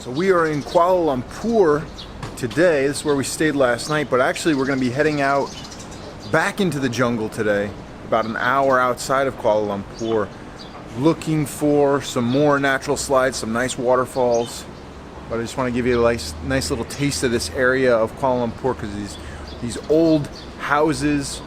So we are in Kuala Lumpur today. This is where we stayed last night, but actually we're going to be heading out back into the jungle today, about an hour outside of Kuala Lumpur, looking for some more natural slides, some nice waterfalls. But I just want to give you a nice little taste of this area of Kuala Lumpur, because these old houses,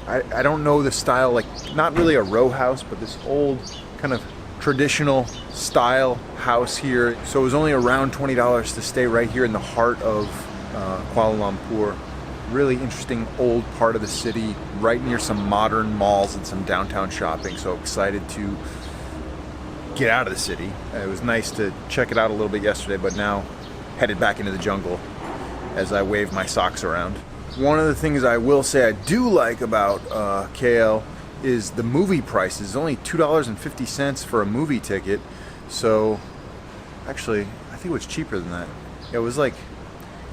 I don't know the style, like not really a row house, but this old kind of traditional style house here. So it was only around $20 to stay right here in the heart of Kuala Lumpur. Really interesting old part of the city, right near some modern malls and some downtown shopping. So excited to get out of the city. It was nice to check it out a little bit yesterday, but now headed back into the jungle as I wave my socks around. One of the things I will say I do like about KL is the movie prices. It's only $2.50 for a movie ticket. So actually, I think it was cheaper than that. It was like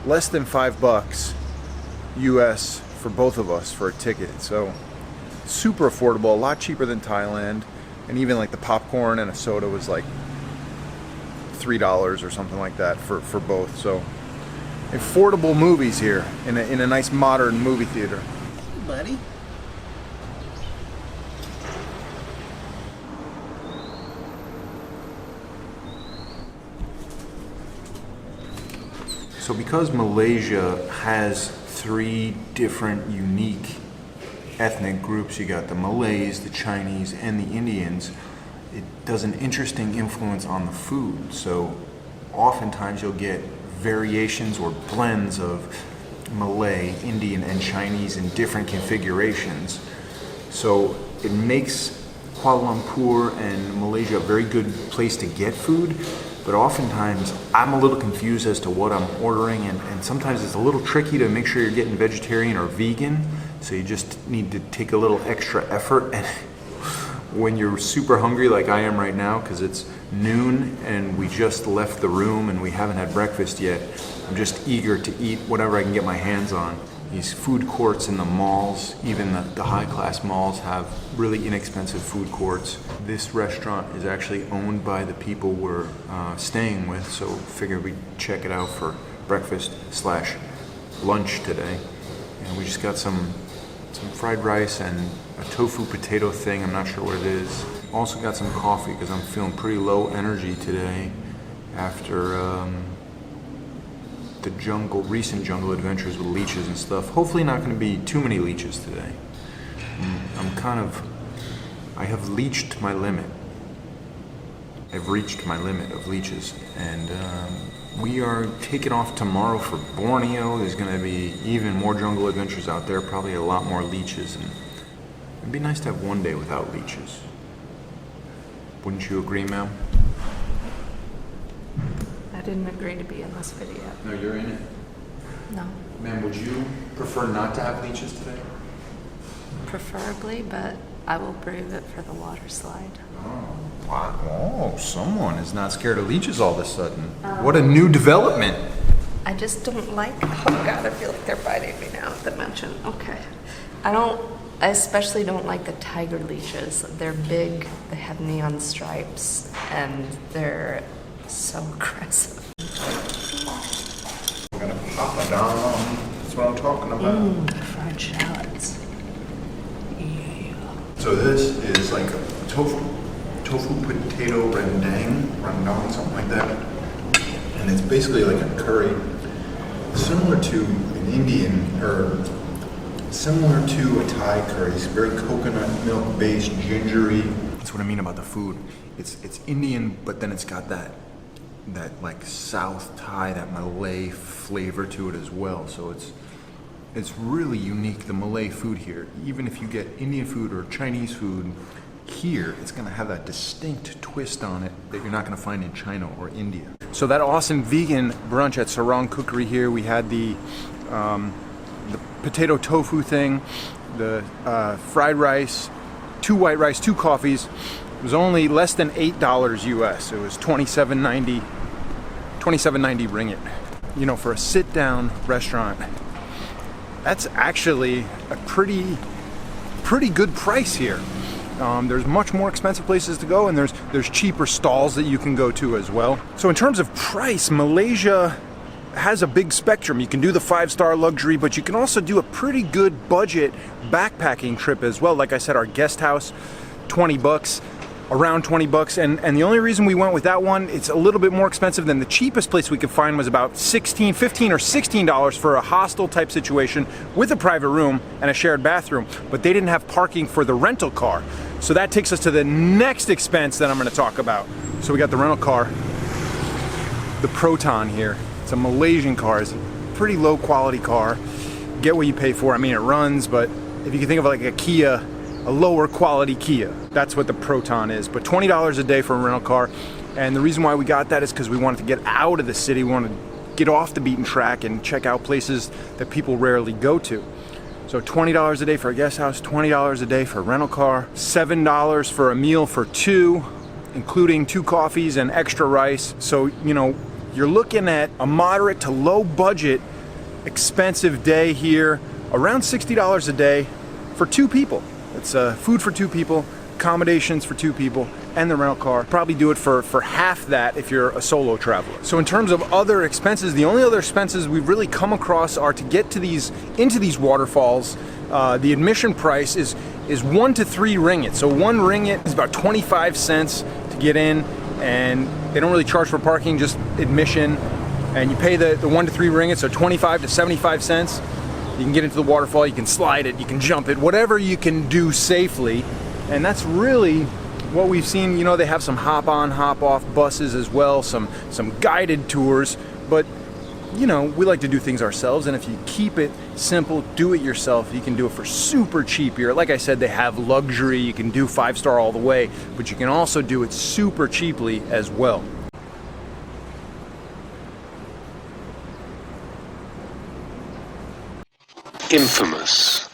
less than $5 US for both of us for a ticket. So super affordable, a lot cheaper than Thailand. And even like the popcorn and a soda was like $3 or something like that for both. So affordable movies here in a nice modern movie theater. Hey, buddy. So because Malaysia has 3 different unique ethnic groups, you got the Malays, the Chinese, and the Indians, it does an interesting influence on the food. So oftentimes you'll get variations or blends of Malay, Indian, and Chinese in different configurations. So it makes Kuala Lumpur and Malaysia a very good place to get food. But oftentimes I'm a little confused as to what I'm ordering, and sometimes it's a little tricky to make sure you're getting vegetarian or vegan, so you just need to take a little extra effort. And when you're super hungry like I am right now, because it's noon and we just left the room and we haven't had breakfast yet, I'm just eager to eat whatever I can get my hands on. These food courts in the malls, even the high-class malls, have really inexpensive food courts. This restaurant is actually owned by the people we're staying with, so figured we'd check it out for breakfast / lunch today. And we just got some fried rice and a tofu potato thing, I'm not sure what it is. Also got some coffee because I'm feeling pretty low energy today after the recent jungle adventures with leeches and stuff. Hopefully not going to be too many leeches today. I have reached my limit. I've reached my limit of leeches, and we are taking off tomorrow for Borneo. There's going to be even more jungle adventures out there, probably a lot more leeches, and it'd be nice to have one day without leeches. Wouldn't you agree, ma'am? I didn't agree to be in this video. No, you're in it. No. Ma'am, would you prefer not to have leeches today? Preferably, but I will brave it for the water slide. Oh, wow. Oh, someone is not scared of leeches all of a sudden. What a new development. I just don't like, oh God, I feel like they're biting me now at the mention. Okay. I especially don't like the tiger leeches. They're big, they have neon stripes, and they're so aggressive. We're gonna pop it on. That's what I'm talking about. Fried shallots. Yeah. So this is like a tofu potato rendang, something like that. And it's basically like a curry, similar to an Indian, or similar to a Thai curry. It's very coconut milk based, gingery. That's what I mean about the food. It's Indian, but then it's got that like South Thai, that Malay flavor to it as well. So it's really unique, the Malay food here. Even if you get Indian food or Chinese food here, it's gonna have that distinct twist on it that you're not gonna find in China or India. So that awesome vegan brunch at Sarong Cookery here, we had the potato tofu thing, the fried rice, 2 white rice, 2 coffees. It was only less than $8 US. It was $27.90 ringgit. You know, for a sit-down restaurant, that's actually a pretty good price here. There's much more expensive places to go, and there's cheaper stalls that you can go to as well. So in terms of price, Malaysia has a big spectrum. You can do the 5-star luxury, but you can also do a pretty good budget backpacking trip as well. Like I said, our guest house, 20 bucks, around 20 bucks. And the only reason we went with that one, it's a little bit more expensive than the cheapest place we could find was about $15 or $16 for a hostel type situation with a private room and a shared bathroom. But they didn't have parking for the rental car. So that takes us to the next expense that I'm gonna talk about. So we got the rental car, the Proton here. It's a Malaysian car. It's a pretty low quality car. Get what you pay for. I mean, it runs, but if you can think of it like a Kia, a lower quality Kia, that's what the Proton is. But $20 a day for a rental car. And the reason why we got that is because we wanted to get out of the city. We wanted to get off the beaten track and check out places that people rarely go to. So $20 a day for a guest house, $20 a day for a rental car, $7 for a meal for two, including 2 coffees and extra rice. So, you know, you're looking at a moderate to low budget, expensive day here, around $60 a day for 2 people. It's food for 2 people, accommodations for 2 people, and the rental car. Probably do it for half that if you're a solo traveler. So in terms of other expenses, the only other expenses we've really come across are to get to into these waterfalls. The admission price is 1 to 3 ringgit. So 1 ringgit is about 25 cents to get in, and they don't really charge for parking, just admission. And you pay the 1 to 3 ringgit, so 25 to 75 cents. You can get into the waterfall, you can slide it, you can jump it, whatever you can do safely. And that's really what we've seen. You know, they have some hop on, hop off buses as well, some guided tours, but you know, we like to do things ourselves, and if you keep it simple, do it yourself, you can do it for super cheap here. Like I said, they have luxury, you can do 5-star all the way, but you can also do it super cheaply as well. Infamous.